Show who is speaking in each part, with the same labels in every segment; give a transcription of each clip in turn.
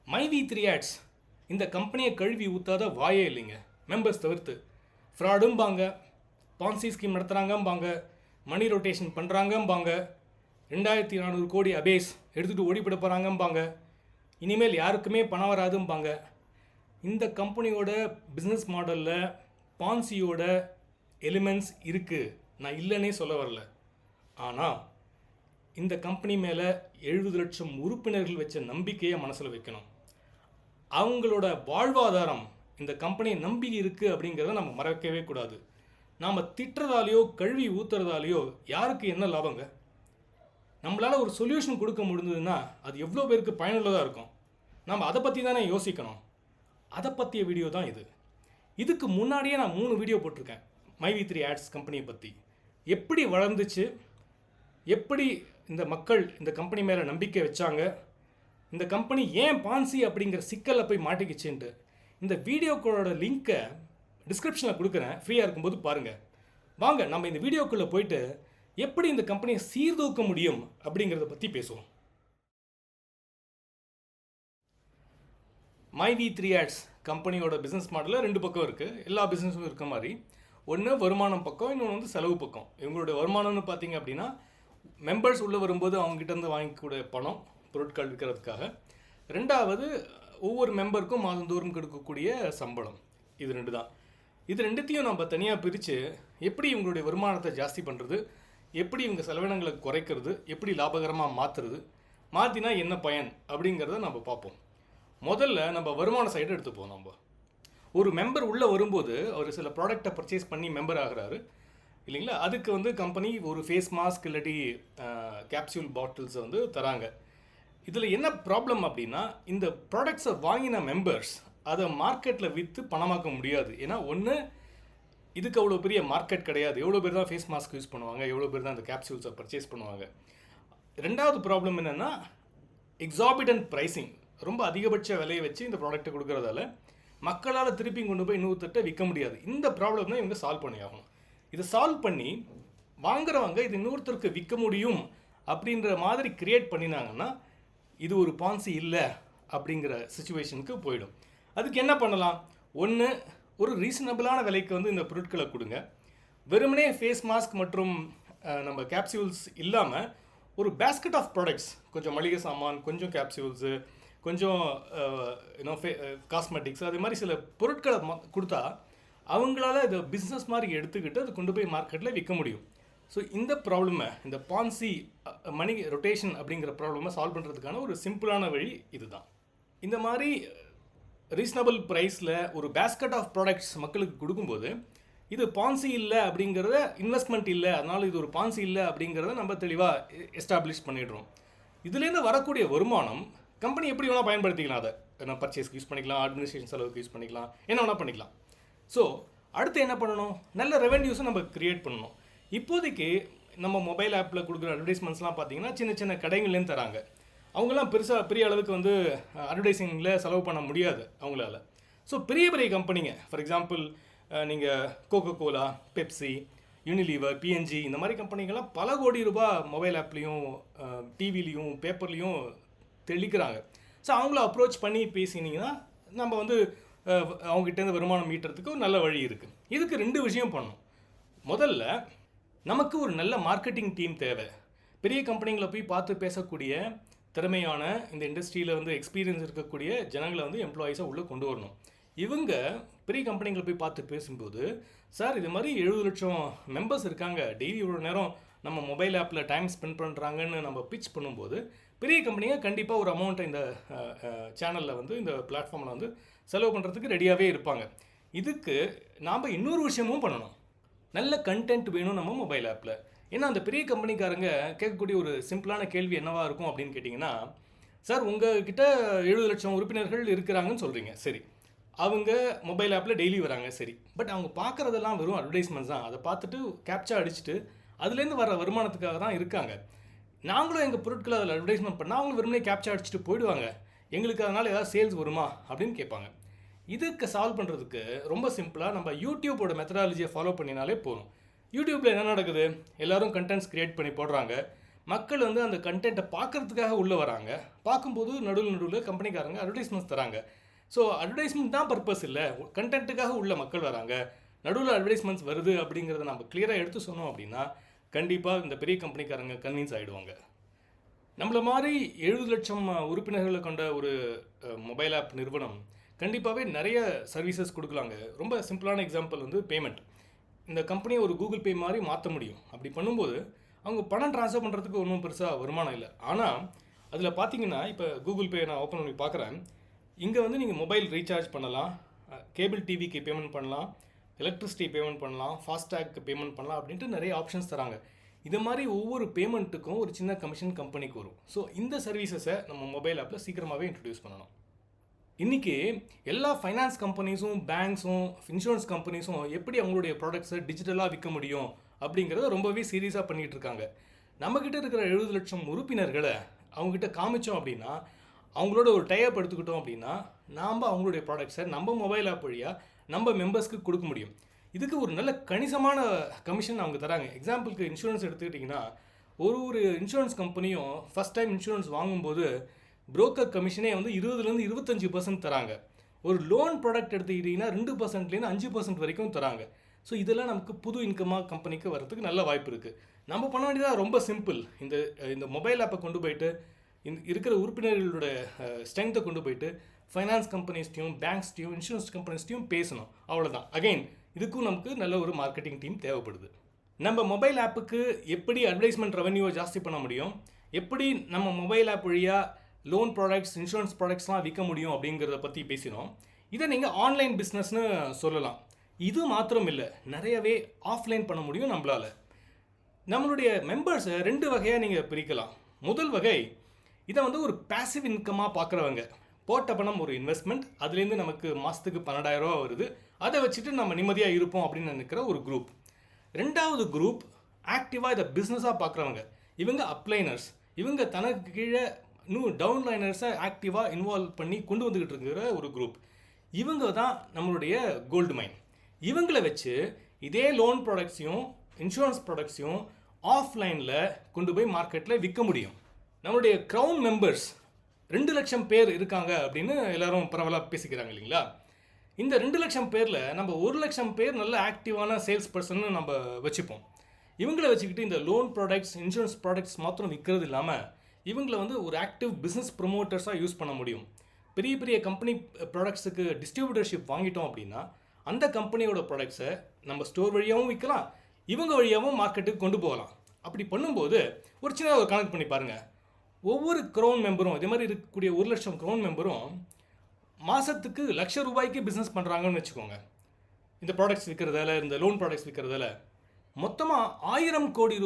Speaker 1: மைவி3 ads இந்த கம்பெனியை கழுவி ஊற்றாத வாயே இல்லைங்க. மெம்பர்ஸ் தவிர்த்து ஃப்ராடும்பாங்க, பான்சி ஸ்கீம் நடத்துகிறாங்கம்பாங்க, மணி ரொட்டேஷன் பண்ணுறாங்கம்பாங்க, 2400 கோடி அபேஸ் எடுத்துகிட்டு ஓடிப்பட போகிறாங்கம்பாங்க, இனிமேல் யாருக்குமே பணம் வராதும்பாங்க. இந்த கம்பெனியோட பிஸ்னஸ் மாடலில் பான்சியோட எலிமெண்ட்ஸ் இருக்குது, நான் இல்லைன்னே சொல்ல வரல. ஆனால் இந்த கம்பெனி மேலே 70 லட்சம் உறுப்பினர்கள் வச்ச நம்பிக்கையை மனசில் வைக்கணும். அவங்களோட வாழ்வாதாரம் இந்த கம்பெனியை நம்பி இருக்குது அப்படிங்கிறத நம்ம மறக்கவே கூடாது. நாம் திட்டுறதாலேயோ கழுவி ஊற்றுறதாலேயோ யாருக்கு என்ன லாபங்க? நம்மளால் ஒரு சொல்யூஷன் கொடுக்க முடிஞ்சதுன்னா அது எவ்வளோ பேருக்கு பயனுள்ளதாக இருக்கும். நம்ம அதை பற்றி தானே யோசிக்கணும். அதை பற்றிய வீடியோ தான் இது. இதுக்கு முன்னாடியே நான் 3 வீடியோ போட்டிருக்கேன் மைவி3 ஆட்ஸ் கம்பெனியை பற்றி. எப்படி வளர்ந்துச்சு, எப்படி இந்த மக்கள் இந்த கம்பெனி மேலே நம்பிக்கை வச்சாங்க, இந்த கம்பெனி ஏன் பான்சி அப்படிங்கிற சிக்கலில் போய் மாட்டிக்கிச்சுன்ட்டு இந்த வீடியோக்களோட லிங்க்கை டிஸ்கிரிப்ஷனில் கொடுக்குறேன், ஃப்ரீயாக இருக்கும்போது பாருங்கள். வாங்க நம்ம இந்த வீடியோக்குள்ளே போயிட்டு எப்படி இந்த கம்பெனியை சீர்தூக்க முடியும் அப்படிங்கிறத பற்றி பேசுவோம். மைவி3 ஆட்ஸ் கம்பெனியோட பிஸ்னஸ் மாடலில் 2 பக்கம் இருக்குது. எல்லா பிஸ்னஸும் இருக்க மாதிரி ஒன்று வருமானம் பக்கம், இன்னொன்று வந்து செலவு பக்கம். இவங்களுடைய வருமானம்னு பார்த்தீங்க அப்படின்னா மெம்பர்ஸ் உள்ளே வரும்போது அவங்ககிட்டருந்து வாங்கிக்கூடிய பணம், பொருட்கள் விற்கிறதுக்காக. 2வது ஒவ்வொரு மெம்பருக்கும் மாதந்தோறும் கொடுக்கக்கூடிய சம்பளம். இது 2 தான். இது 2த்தையும் நம்ம தனியாக பிரித்து எப்படி இவங்களுடைய வருமானத்தை ஜாஸ்தி பண்ணுறது, எப்படி இவங்க செலவினங்களை குறைக்கிறது, எப்படி லாபகரமாக மாற்றுறது, மாற்றினா என்ன பயன் அப்படிங்கிறத நம்ம பார்ப்போம். முதல்ல நம்ம வருமான சைடு எடுத்துப்போம். நம்ம ஒரு மெம்பர் உள்ளே வரும்போது அவர் சில ப்ராடக்டை பர்ச்சேஸ் பண்ணி மெம்பர் ஆகிறாரு இல்லைங்களா? அதுக்கு வந்து கம்பெனி ஒரு ஃபேஸ் மாஸ்க் இல்லாட்டி கேப்சூல் பாட்டில்ஸை வந்து தராங்க. இதில் என்ன ப்ராப்ளம் அப்படின்னா, இந்த ப்ராடக்ட்ஸை வாங்கின மெம்பர்ஸ் அதை மார்க்கெட்டில் விற்று பணமாக்க முடியாது. ஏன்னா ஒன்று, இதுக்கு அவ்வளோ பெரிய மார்க்கெட் கிடையாது. எவ்வளோ பேர் தான் ஃபேஸ் மாஸ்க் யூஸ் பண்ணுவாங்க, எவ்வளோ பேர் தான் அந்த கேப்சூல்ஸை பர்ச்சேஸ் பண்ணுவாங்க. 2வது ப்ராப்ளம் என்னென்னா, எக்ஸாபிடன்ட் ப்ரைஸிங், ரொம்ப அதிகபட்ச விலையை வச்சு இந்த ப்ராடக்ட்டை கொடுக்குறதால மக்களால் திருப்பி கொண்டு போய் இன்னொருத்தட்ட விற்க முடியாது. இந்த ப்ராப்ளம் தான் இவங்க சால்வ் பண்ணி ஆகணும். இதை சால்வ் பண்ணி வாங்குறவங்க இது இன்னொருத்தருக்கு விற்க முடியும் அப்படின்ற மாதிரி கிரியேட் பண்ணினாங்கன்னா இது ஒரு பான்சி இல்லை அப்படிங்கிற சிச்சுவேஷனுக்கு போயிடும். அதுக்கு என்ன பண்ணலாம்? ஒன்று, ஒரு ரீசனபிளான விலைக்கு வந்து இந்த பொருட்களை கொடுங்க. வெறுமனே ஃபேஸ் மாஸ்க் மற்றும் நம்ம கேப்சூல்ஸ் இல்லாமல் ஒரு பேஸ்கெட் ஆஃப் ப்ராடக்ட்ஸ், கொஞ்சம் மளிகை சாமான், கொஞ்சம் கேப்சூல்ஸு, கொஞ்சம் காஸ்மெட்டிக்ஸ், அது மாதிரி சில பொருட்களை கொடுத்தா அவங்களால இதை பிஸ்னஸ் மாதிரி எடுத்துக்கிட்டு அது கொண்டு போய் மார்க்கெட்டில் விற்க முடியும். ஸோ இந்த ப்ராப்ளமை, இந்த பான்சி மணி ரொட்டேஷன் அப்படிங்கிற ப்ராப்ளமை சால்வ் பண்ணுறதுக்கான ஒரு சிம்பிளான வழி இதுதான். இந்த மாதிரி ரீசனபிள் ப்ரைஸில் ஒரு பேஸ்கெட் ஆஃப் ப்ராடக்ட்ஸ் மக்களுக்கு கொடுக்கும்போது இது பான்சி இல்லை அப்படிங்கிறத, இன்வெஸ்ட்மெண்ட் இல்லை, அதனால் இது ஒரு பான்சி இல்லை அப்படிங்கிறத நம்ம தெளிவாக எஸ்டாப்ளிஷ் பண்ணிடுறோம். இதுலேருந்து வரக்கூடிய வருமானம் கம்பெனி எப்படி வேணால் பயன்படுத்திக்கலாம். அதை நான் பர்ச்சேஸ்க்கு யூஸ் பண்ணிக்கலாம், அட்மினிஸ்ட்ரேஷன் செலவுக்கு யூஸ் பண்ணிக்கலாம், என்ன வேணால் பண்ணிக்கலாம். ஸோ அடுத்து என்ன பண்ணணும்? நல்ல ரெவென்யூஸை நம்ம க்ரியேட் பண்ணணும். இப்போதைக்கு நம்ம மொபைல் ஆப்பில் கொடுக்குற அட்வர்டைஸ்மெண்ட்ஸ்லாம் பார்த்தீங்கன்னா சின்ன சின்ன கடைகள்லேருந்து தராங்க. அவங்களாம் பெரிய அளவுக்கு வந்து அட்வர்டைஸிங்கில் செலவு பண்ண முடியாது அவங்களால. ஸோ பெரிய பெரிய கம்பெனிங்க, ஃபார் எக்ஸாம்பிள் நீங்கள் Coca Cola, Pepsi, Unilever, PNG, இந்த மாதிரி கம்பெனிகள்லாம் பல கோடி ரூபாய் மொபைல் ஆப்லேயும் டிவிலையும் பேப்பர்லேயும் தெளிக்கிறாங்க. ஸோ அவங்கள அப்ரோச் பண்ணி பேசினீங்கன்னா நம்ம வந்து அவங்ககிட்டேருந்து வருமானம் ஈட்டுறதுக்கு ஒரு நல்ல வழி இருக்குது. இதுக்கு 2 விஷயம் பண்ணணும். முதல்ல நமக்கு ஒரு நல்ல மார்க்கெட்டிங் டீம் தேவை. பெரிய கம்பெனிகளை போய் பார்த்து பேசக்கூடிய திறமையான, இந்த இண்டஸ்ட்ரியில் வந்து எக்ஸ்பீரியன்ஸ் இருக்கக்கூடிய ஜனங்களை வந்து எம்ப்ளாயீஸை உள்ளே கொண்டு வரணும். இவங்க பெரிய கம்பெனிகளை போய் பார்த்து பேசும்போது, சார் இது மாதிரி 70 லட்சம் மெம்பர்ஸ் இருக்காங்க, டெய்லி இவ்வளோ நேரம் நம்ம மொபைல் ஆப்பில் டைம் ஸ்பெண்ட் பண்ணுறாங்கன்னு நம்ம பிச் பண்ணும்போது பெரிய கம்பெனிங்க கண்டிப்பாக ஒரு அமௌண்ட்டை இந்த சேனலில் வந்து, இந்த பிளாட்ஃபார்மில் வந்து செலவு பண்ணுறதுக்கு ரெடியாகவே இருப்பாங்க. இதுக்கு நாம் இன்னொரு விஷயமும் பண்ணணும். நல்ல கண்டென்ட் வேணும் நம்ம மொபைல் ஆப்பில். ஏன்னா அந்த பெரிய கம்பெனிக்காரங்க கேட்கக்கூடிய ஒரு சிம்பிளான கேள்வி என்னவாக இருக்கும் அப்படின்னு கேட்டிங்கன்னா, சார் உங்ககிட்ட 70 லட்சம் உறுப்பினர்கள் இருக்கிறாங்கன்னு சொல்கிறீங்க, சரி, அவங்க மொபைல் ஆப்பில் டெய்லி வராங்க, சரி, பட் அவங்க பார்க்குறதெல்லாம் வெறும் அட்வர்டைஸ்மெண்ட்ஸ் தான். அதை பார்த்துட்டு கேப்சா அடிச்சுட்டு அதுலேருந்து வர வருமானத்துக்காக தான் இருக்காங்க. நாங்களும் எங்கள் பொருட்களை அதில் அட்வர்டைஸ்மெண்ட் பண்ணால் அவங்க வெறுமனே கேப்சா அடிச்சுட்டு போயிடுவாங்க, எங்களுக்கு அதனால் ஏதாவது சேல்ஸ் வருமா அப்படின்னு கேட்பாங்க. இதுக்கு சால்வ் பண்ணுறதுக்கு ரொம்ப சிம்பிளாக நம்ம யூடியூப்போட மெத்தடாலஜியை ஃபாலோ பண்ணினாலே போதும். யூடியூப்பில் என்ன நடக்குது? எல்லோரும் கண்டென்ட்ஸ் க்ரியேட் பண்ணி போடுறாங்க, மக்கள் வந்து அந்த கண்டென்ட்டை பார்க்கறதுக்காக உள்ளே வராங்க. பார்க்கும்போது நடுவில் கம்பெனிக்காரங்க அட்வர்டைஸ்மெண்ட்ஸ் தராங்க. ஸோ அட்வர்டைஸ்மெண்ட் தான் பர்பஸ் இல்லை, கண்டென்ட்டுக்காக உள்ள மக்கள் வராங்க, நடுவில் அட்வர்டைஸ்மெண்ட்ஸ் வருது அப்படிங்கிறத நம்ம கிளியராக எடுத்து சொன்னோம் அப்படின்னா கண்டிப்பாக இந்த பெரிய கம்பெனிக்காரங்க கன்வின்ஸ் ஆகிடுவாங்க. நம்மள மாதிரி 70 லட்சம் உறுப்பினர்களை கொண்ட ஒரு மொபைல் ஆப் நிறுவனம் கண்டிப்பாகவே நிறைய சர்வீசஸ் கொடுக்கலாங்க. ரொம்ப சிம்பிளான எக்ஸாம்பிள் வந்து பேமெண்ட். இந்த கம்பெனியை ஒரு கூகுள் பே மாதிரி மாற்ற முடியும். அப்படி பண்ணும்போது அவங்க பணம் ட்ரான்ஸ்ஃபர் பண்ணுறதுக்கு ஒன்றும் பெருசாக வருமானம் இல்லை. ஆனால் அதில் பார்த்தீங்கன்னா இப்போ கூகுள் பே நான் ஓப்பன் பண்ணி பார்க்குறேன். இங்கே வந்து நீங்கள் மொபைல் ரீசார்ஜ் பண்ணலாம், கேபிள் டிவிக்கு பேமெண்ட் பண்ணலாம், எலக்ட்ரிசிட்டி பேமெண்ட் பண்ணலாம், ஃபாஸ்டேக் பேமெண்ட் பண்ணலாம் அப்படின்ட்டு நிறைய ஆப்ஷன்ஸ் தராங்க. இது மாதிரி ஒவ்வொரு பேமெண்ட்டுக்கும் ஒரு சின்ன கமிஷன் கம்பெனிக்கு வரும். ஸோ இந்த சர்வீசஸை நம்ம மொபைல் ஆப்பில் சீக்கிரமாகவே இன்ட்ரடியூஸ் பண்ணணும். இன்றைக்கி எல்லா ஃபைனான்ஸ் கம்பெனிஸும், பேங்க்ஸும், இன்சூரன்ஸ் கம்பெனிஸும் எப்படி அவங்களுடைய ப்ராடக்ட்ஸை டிஜிட்டலாக விற்க முடியும் அப்படிங்கிறத ரொம்பவே சீரியஸாக பண்ணிகிட்டு இருக்காங்க. நம்மக்கிட்ட இருக்கிற 70 லட்சம் உறுப்பினர்களை அவங்ககிட்ட காமிச்சோம் அப்படின்னா, அவங்களோட ஒரு டைப் எடுத்துக்கிட்டோம் அப்படின்னா, நாம் அவங்களுடைய ப்ராடக்ட்ஸை நம்ம மொபைல் ஆப் வழியாக நம்ம மெம்பர்ஸ்க்கு கொடுக்க முடியும். இதுக்கு ஒரு நல்ல கணிசமான கமிஷன் அவங்க தராங்க. எக்ஸாம்பிளுக்கு இன்சூரன்ஸ் எடுத்துக்கிட்டிங்கன்னா, ஒரு இன்சூரன்ஸ் கம்பெனியும் ஃபஸ்ட் டைம் இன்சூரன்ஸ் வாங்கும்போது புரோக்கர் கமிஷனே வந்து 20% 25% தராங்க. ஒரு லோன் ப்ராடக்ட் எடுத்துக்கிட்டிங்கன்னா 2%லேருந்து 5% வரைக்கும் தராங்க. ஸோ இதெல்லாம் நமக்கு புது இன்கமாக கம்பெனிக்கு வரதுக்கு நல்ல வாய்ப்பு இருக்குது. நம்ம பண்ண வேண்டியதாக ரொம்ப சிம்பிள். இந்த மொபைல் ஆப்பை கொண்டு போயிட்டு இருக்கிற உறுப்பினர்களோட ஸ்ட்ரென்த்தை கொண்டு போயிட்டு ஃபைனான்ஸ் கம்பெனிஸ்டையும், பேங்க்ஸ்டையும், இன்சூரன்ஸ் கம்பெனிஸ்டையும் பேசணும். அவ்வளோதான். அகைன் இதுக்கும் நமக்கு நல்ல ஒரு மார்க்கெட்டிங் டீம் தேவைப்படுது. நம்ம மொபைல் ஆப்புக்கு எப்படி அட்வர்டைஸ்மெண்ட் ரெவன்யூவை ஜாஸ்தி பண்ண முடியும், எப்படி நம்ம மொபைல் ஆப் வழியாக லோன் ப்ராடக்ட்ஸ், இன்சூரன்ஸ் ப்ராடக்ட்ஸ்லாம் விற்க முடியும் அப்படிங்கிறத பற்றி பேசினோம். இதை நீங்கள் ஆன்லைன் பிஸ்னஸ்னு சொல்லலாம். இது மாத்திரம் இல்லை, நிறையவே ஆஃப்லைன் பண்ண முடியும் நம்மளால். நம்மளுடைய மெம்பர்ஸை 2 வகையாக நீங்கள் பிரிக்கலாம். முதல் வகை, இதை வந்து ஒரு பேசிவ் இன்கமாக பார்க்குறவங்க. போட்ட பணம் ஒரு இன்வெஸ்ட்மெண்ட், அதுலேருந்து நமக்கு மாதத்துக்கு 12,000 ரூபா வருது, அதை வச்சுட்டு நம்ம நிம்மதியாக இருப்போம் அப்படின்னு நினைக்கிற ஒரு குரூப். 2வது குரூப் ஆக்டிவாக இதை பிஸ்னஸாக பார்க்குறவங்க. இவங்க அப்ளைனர்ஸ். இவங்க தனக்கு கீழே இன்னும் டவுன்லைனர்ஸை ஆக்டிவாக இன்வால்வ் பண்ணி கொண்டு வந்துக்கிட்டு இருக்கிற ஒரு குரூப். இவங்க தான் நம்மளுடைய கோல்டு மைன். இவங்களை வச்சு இதே லோன் ப்ராடக்ட்ஸையும் இன்சூரன்ஸ் ப்ராடக்ட்ஸையும் ஆஃப்லைனில் கொண்டு போய் மார்க்கெட்டில் விற்க முடியும். நம்மளுடைய க்ரௌன் மெம்பர்ஸ் 2 லட்சம் பேர் இருக்காங்க அப்படின்னு எல்லாரும் பரவலாக பேசிக்கிறாங்க இல்லைங்களா? இந்த 2 லட்சம் பேரில் நம்ம 1 லட்சம் பேர் நல்ல ஆக்டிவான சேல்ஸ் பர்சன் நம்ம வச்சுப்போம். இவங்களை வச்சுக்கிட்டு இந்த லோன் ப்ராடக்ட்ஸ், இன்சூரன்ஸ் ப்ராடக்ட்ஸ் மாத்திரம் விற்கிறது இல்லாமல் இவங்களை வந்து ஒரு ஆக்டிவ் பிஸ்னஸ் ப்ரொமோட்டர்ஸாக யூஸ் பண்ண முடியும். பெரிய பெரிய கம்பெனி ப்ராடக்ட்ஸுக்கு டிஸ்ட்ரிபியூட்டர்ஷிப் வாங்கிட்டோம் அப்படின்னா அந்த கம்பெனியோட ப்ராடக்ட்ஸை நம்ம ஸ்டோர் வழியாகவும் விற்கலாம், இவங்க வழியாகவும் மார்க்கெட்டுக்கு கொண்டு போகலாம். அப்படி பண்ணும்போது ஒரு சின்ன ஒரு கனெக்ட் பண்ணி பாருங்கள். ஒவ்வொரு க்ரௌன் மெம்பரும், இதே மாதிரி இருக்கக்கூடிய 1 லட்சம் க்ரௌன் மெம்பரும் மாதத்துக்கு ₹1,00,000 பிஸ்னஸ் பண்ணுறாங்கன்னு வச்சுக்கோங்க. இந்த ப்ராடக்ட்ஸ் விற்கிறதால, இந்த லோன் ப்ராடக்ட்ஸ் விற்கிறதால மொத்தமாக ₹1000 கோடி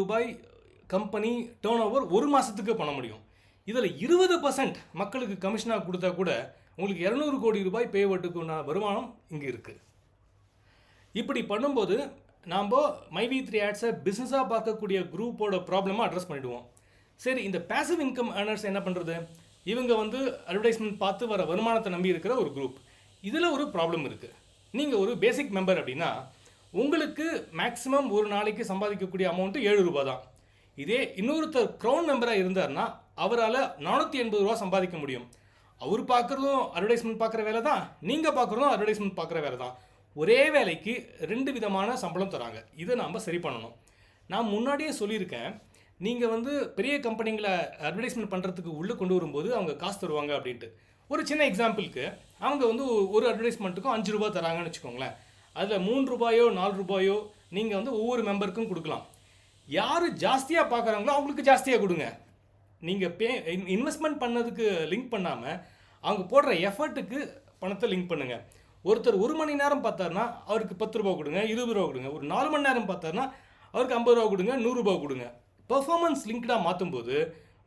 Speaker 1: கம்பெனி டேர்ன் ஓவர் ஒரு மாதத்துக்கு பண்ண முடியும். இதில் 20% மக்களுக்கு கமிஷனாக கொடுத்தா கூட உங்களுக்கு ₹200 கோடி பேவட்டுக்குன்னா வருமானம் இங்கே இருக்குது. இப்படி பண்ணும்போது நாம் மைவி3 ஆட்ஸை பிஸ்னஸாக பார்க்கக்கூடிய குரூப்போட ப்ராப்ளமாக அட்ரஸ் பண்ணிவிடுவோம். சரி, இந்த பேசிவ் இன்கம் ஏர்னர்ஸ் என்ன பண்ணுறது? இவங்க வந்து அட்வர்டைஸ்மெண்ட் பார்த்து வர வருமானத்தை நம்பி இருக்கிற ஒரு குரூப். இதில் ஒரு ப்ராப்ளம் இருக்குது. நீங்கள் ஒரு பேசிக் மெம்பர் அப்படின்னா உங்களுக்கு மேக்ஸிமம் ஒரு நாளைக்கு சம்பாதிக்கக்கூடிய அமௌண்ட்டு ₹7 தான். இதே இன்னொருத்தர் க்ரௌன் மெம்பராக இருந்தார்னா அவரால் ₹480 சம்பாதிக்க முடியும். அவர் பார்க்குறதும் அட்வர்டைஸ்மெண்ட் பார்க்குற வேலை தான், நீங்கள் பார்க்குறதும் அட்வர்டைஸ்மெண்ட் பார்க்குற வேலை தான். ஒரே வேலைக்கு 2 விதமான சம்பளம் தராங்க. இதை நாம் சரி பண்ணணும். நான் முன்னாடியே சொல்லியிருக்கேன், நீங்கள் வந்து பெரிய கம்பெனிங்களை அட்வர்டைஸ்மெண்ட் பண்ணுறதுக்கு உள்ளே கொண்டு வரும்போது அவங்க காசு தருவாங்க அப்படின்ட்டு. ஒரு சின்ன எக்ஸாம்பிளுக்கு அவங்க வந்து ஒரு அட்வர்டைஸ்மெண்ட்டுக்கும் ₹5 தராங்கன்னு வச்சுக்கோங்களேன். அதில் ₹3 ₹4 நீங்கள் வந்து ஒவ்வொரு மெம்பருக்கும் கொடுக்கலாம். யார் ஜாஸ்தியாக பார்க்குறாங்களோ அவங்களுக்கு ஜாஸ்தியாக கொடுங்க. நீங்கள் இன்வெஸ்ட்மெண்ட் பண்ணதுக்கு லிங்க் பண்ணாமல் அவங்க போடுற எஃபர்ட்டுக்கு பணத்தை லிங்க் பண்ணுங்கள். ஒருத்தர் 1 மணி நேரம் பார்த்தாருன்னா அவருக்கு ₹10 கொடுங்க, ₹20 கொடுங்க. ஒரு 4 மணி நேரம் பார்த்தாருன்னா அவருக்கு ₹50 கொடுங்க, ₹100 கொடுங்க. பெர்ஃபார்மன்ஸ் லிங்க்டாக மாற்றும்போது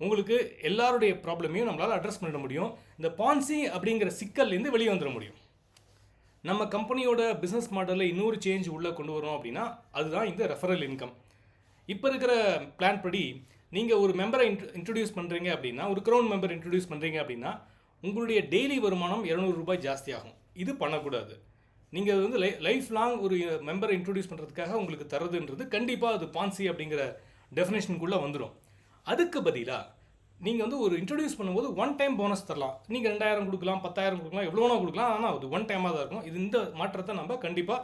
Speaker 1: உங்களுக்கு எல்லாருடைய ப்ராப்ளமையும் நம்மளால் அட்ரஸ் பண்ண முடியும். இந்த பான்சி அப்படிங்கிற சிக்கல்லேருந்து வெளியே வந்துட முடியும். நம்ம கம்பெனியோட பிஸ்னஸ் மாடலில் இன்னொரு சேஞ்ச் உள்ளே கொண்டு வரோம் அப்படின்னா அதுதான் இந்த ரெஃபரல் இன்கம். இப்போ இருக்கிற பிளான் படி நீங்கள் ஒரு மெம்பரை இன்ட்ரடியூஸ் பண்ணுறீங்க அப்படின்னா, ஒரு க்ரௌன் மெம்பர் இன்ட்ரடியூஸ் பண்ணுறீங்க அப்படின்னா உங்களுடைய டெய்லி வருமானம் ₹200 ஜாஸ்தியாகும். இது பண்ணக்கூடாது. நீங்கள் வந்து லைஃப் லாங் ஒரு மெம்பரை இன்ட்ரடியூஸ் பண்ணுறதுக்காக உங்களுக்கு தரதுன்றது கண்டிப்பாக அது பான்சி அப்படிங்கிற டெஃபினேஷனுக்குள்ளே வந்துடும். அதுக்கு பதிலாக நீங்கள் வந்து ஒரு இன்ட்ரடியூஸ் பண்ணும்போது ஒன் டைம் போனஸ் தரலாம். நீங்கள் 2000 கொடுக்கலாம், 10,000 கொடுக்கலாம், எவ்வளோ வேணா கொடுக்கலாம். ஆனால் அது ஒன் டைமாக தான் இருக்கும். இந்த மாற்றத்தை நம்ம கண்டிப்பாக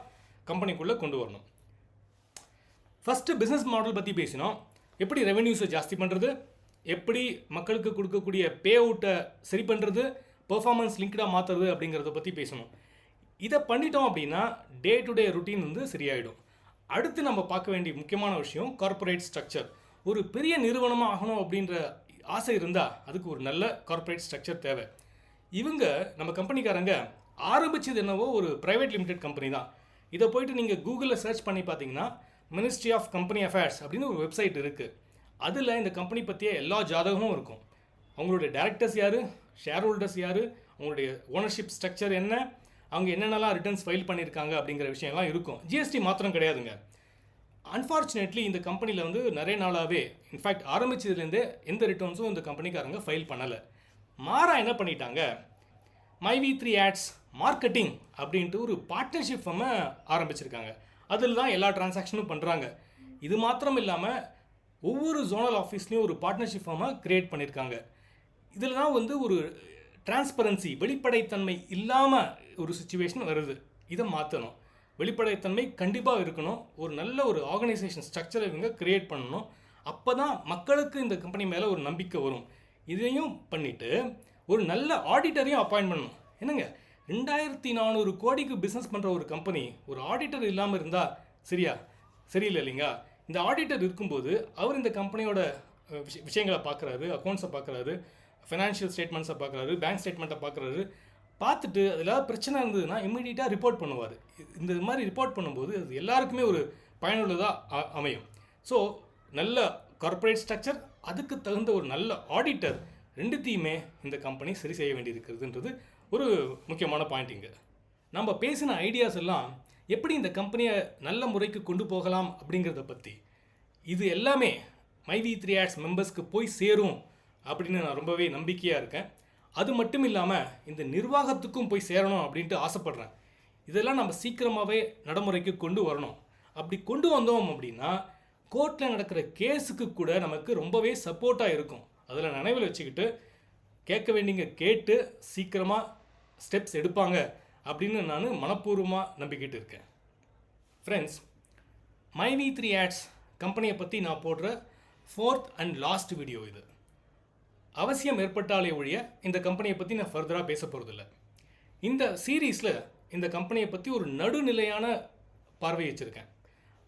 Speaker 1: கம்பெனிக்குள்ளே கொண்டு வரணும். ஃபஸ்ட்டு பிஸ்னஸ் மாடல் பற்றி பேசினோம். எப்படி ரெவென்யூஸை ஜாஸ்தி பண்ணுறது, எப்படி மக்களுக்கு கொடுக்கக்கூடிய பே அவுட்டை சரி பண்ணுறது, பெர்ஃபார்மன்ஸ் லிங்க்டாக மாற்றுறது அப்படிங்கிறத பற்றி பேசணும். இதை பண்ணிட்டோம் அப்படின்னா டே டு டே ருட்டீன் வந்து சரியாயிடும். அடுத்து நம்ம பார்க்க வேண்டிய முக்கியமான விஷயம் கார்ப்பரேட் ஸ்ட்ரக்சர். ஒரு பெரிய நிறுவனமாக ஆகணும் அப்படின்ற ஆசை இருந்தால் அதுக்கு ஒரு நல்ல கார்ப்பரேட் ஸ்ட்ரக்சர் தேவை. இவங்க நம்ம கம்பெனிக்காரங்க ஆரம்பித்தது என்னவோ ஒரு ப்ரைவேட் லிமிடெட் கம்பெனி தான். இதை போயிட்டு நீங்கள் கூகுளில் சர்ச் பண்ணி பார்த்தீங்கன்னா மினிஸ்ட்ரி ஆஃப் கம்பெனி அஃபேர்ஸ் அப்படின்னு ஒரு வெப்சைட் இருக்குது. அதில் இந்த கம்பெனி பற்றிய எல்லா ஜாதகமும் இருக்கும். அவங்களுடைய டைரக்டர்ஸ் யார், ஷேர் ஹோல்டர்ஸ் யார், அவங்களுடைய ஓனர்ஷிப் ஸ்ட்ரக்சர் என்ன, அவங்க என்னென்னலாம் ரிட்டர்ன்ஸ் ஃபைல் பண்ணியிருக்காங்க அப்படிங்கிற விஷயம்லாம் இருக்கும். ஜிஎஸ்டி மாத்திரம் கிடையாதுங்க. அன்ஃபார்ச்சுனேட்லி இந்த கம்பெனியில் வந்து நிறைய நாளாகவே, இன்ஃபேக்ட் ஆரம்பித்ததுலேருந்தே எந்த ரிட்டர்ன்ஸும் இந்த கம்பெனிக்காரங்க ஃபைல் பண்ணலை. மாறா என்ன பண்ணிட்டாங்க, myv3 ads மார்க்கெட்டிங் அப்படின்ட்டு ஒரு பார்ட்னர்ஷிப் ஃபர்மை ஆரம்பிச்சிருக்காங்க. அதில் தான் எல்லா டிரான்சாக்ஷனும் பண்ணுறாங்க. இது மாத்திரம் இல்லாமல் ஒவ்வொரு ஜோனல் ஆஃபீஸ்லேயும் ஒரு பார்ட்னர்ஷிப் ஃபார்மை க்ரியேட் பண்ணியிருக்காங்க. இதில் தான் வந்து ஒரு டிரான்ஸ்பரன்சி, வெளிப்படைத்தன்மை இல்லாமல் ஒரு சுச்சுவேஷன் வருது. இதை மாற்றணும். வெளிப்படைத்தன்மை கண்டிப்பாக இருக்கணும். ஒரு நல்ல ஒரு ஆர்கனைசேஷன் ஸ்ட்ரக்சரை இவங்க க்ரியேட் பண்ணணும். அப்போ தான் மக்களுக்கு இந்த கம்பெனி மேலே ஒரு நம்பிக்கை வரும். இதையும் பண்ணிவிட்டு ஒரு நல்ல ஆடிட்டரையும் அப்பாயின்ட் பண்ணணும். என்னங்க 2400 கோடிக்கு பிஸ்னஸ் பண்ணுற ஒரு கம்பெனி ஒரு ஆடிட்டர் இல்லாமல் இருந்தால் சரியில்லை இல்லைங்களா? இந்த ஆடிட்டர் இருக்கும்போது அவர் இந்த கம்பெனியோட விஷயங்களை பார்க்குறாரு, அக்கௌண்ட்ஸை பார்க்குறாரு, ஃபினான்ஷியல் ஸ்டேட்மெண்ட்ஸை பார்க்குறாரு, பேங்க் ஸ்டேட்மெண்ட்டை பார்க்குறாரு. பார்த்துட்டு அதில் பிரச்சனை இருந்ததுன்னா இம்மீடியட்டாக ரிப்போர்ட் பண்ணுவார். இந்த மாதிரி ரிப்போர்ட் பண்ணும்போது அது எல்லாருக்குமே ஒரு பயனுள்ளதாக அமையும். ஸோ நல்ல கார்ப்பரேட் ஸ்ட்ரக்சர், அதுக்கு தகுந்த ஒரு நல்ல ஆடிட்டர், ரெண்டுத்தையுமே இந்த கம்பெனி சரி செய்ய வேண்டியிருக்கிறதுன்றது ஒரு முக்கியமான பாயிண்ட். இங்கே நம்ம பேசின ஐடியாஸ் எல்லாம் எப்படி இந்த கம்பெனியை நல்ல முறைக்கு கொண்டு போகலாம் அப்படிங்கிறத பற்றி, இது எல்லாமே myv3 ads மெம்பர்ஸ்க்கு போய் சேரும் அப்படின்னு நான் ரொம்பவே நம்பிக்கையாக இருக்கேன். அது மட்டும் இல்லாமல் இந்த நிர்வாகத்துக்கும் போய் சேரணும் அப்படின்ட்டு ஆசைப்பட்றேன். இதெல்லாம் நம்ம சீக்கிரமாகவே நடைமுறைக்கு கொண்டு வரணும். அப்படி கொண்டு வந்தோம் அப்படின்னா கோர்ட்டில் நடக்கிற கேஸுக்கு கூட நமக்கு ரொம்பவே சப்போர்ட்டாக இருக்கும். அதில் நினைவில் வச்சுக்கிட்டு கேட்க வேண்டிங்க கேட்டு சீக்கிரமாக ஸ்டெப்ஸ் எடுப்பாங்க அப்படின்னு நான் மனப்பூர்வமாக நம்பிக்கிட்டு இருக்கேன். ஃப்ரெண்ட்ஸ், myv3 ads கம்பெனியை பற்றி நான் போடுற 4th and லாஸ்ட் வீடியோ இது. அவசியம் ஏற்பட்டாலே ஒழிய இந்த கம்பெனியை பற்றி நான் ஃபர்தராக பேச போகிறதில்ல. இந்த சீரீஸில் இந்த கம்பெனியை பற்றி ஒரு நடுநிலையான பார்வை வச்சுருக்கேன்.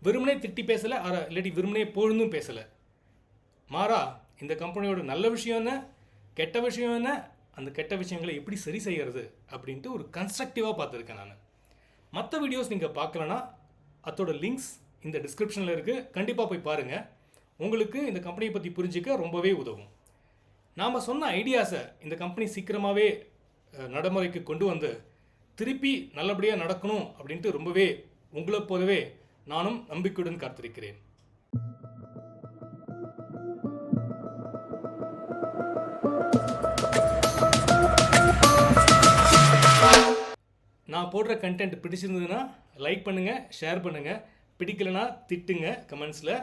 Speaker 1: வெறுமனே திட்டி பேசலை, இல்லாட்டி வெறுமனே பொழுதும் பேசலை. மாறா இந்த கம்பெனியோட நல்ல விஷயம் என்ன, கெட்ட விஷயம் என்ன, அந்த கெட்ட விஷயங்களை எப்படி சரி செய்கிறது அப்படின்ட்டு ஒரு கன்ஸ்ட்ரக்டிவாக பார்த்துருக்கேன் நான். மற்ற வீடியோஸ் நீங்கள் பார்க்கலன்னா அதோட லிங்க்ஸ் இந்த டிஸ்கிரிப்ஷனில் இருக்குது. கண்டிப்பாக போய் பாருங்கள். உங்களுக்கு இந்த கம்பெனியை பற்றி புரிஞ்சிக்க ரொம்பவே உதவும். நாம் சொன்ன ஐடியாஸை இந்த கம்பெனி சீக்கிரமாகவே நடைமுறைக்கு கொண்டு வந்து திருப்பி நல்லபடியாக நடக்கணும் அப்படின்ட்டு ரொம்பவே உங்களை போலவே நானும் நம்பிக்கையுடன் காத்திருக்கிறேன். நான் போடுற கண்டென்ட் பிடிச்சிருந்ததுன்னா லைக் பண்ணுங்கள், ஷேர் பண்ணுங்கள். பிடிக்கலைன்னா திட்டுங்க கமெண்ட்ஸில்.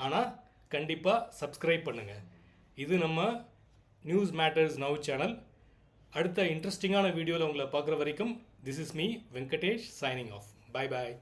Speaker 1: ஆனால் கண்டிப்பாக சப்ஸ்கிரைப் பண்ணுங்கள். இது நம்ம நியூஸ் மேட்டர்ஸ் நவ் சேனல். அடுத்த இன்ட்ரெஸ்டிங்கான வீடியோவில் உங்களை பார்க்குற வரைக்கும் this is me Venkatesh signing off. Bye bye.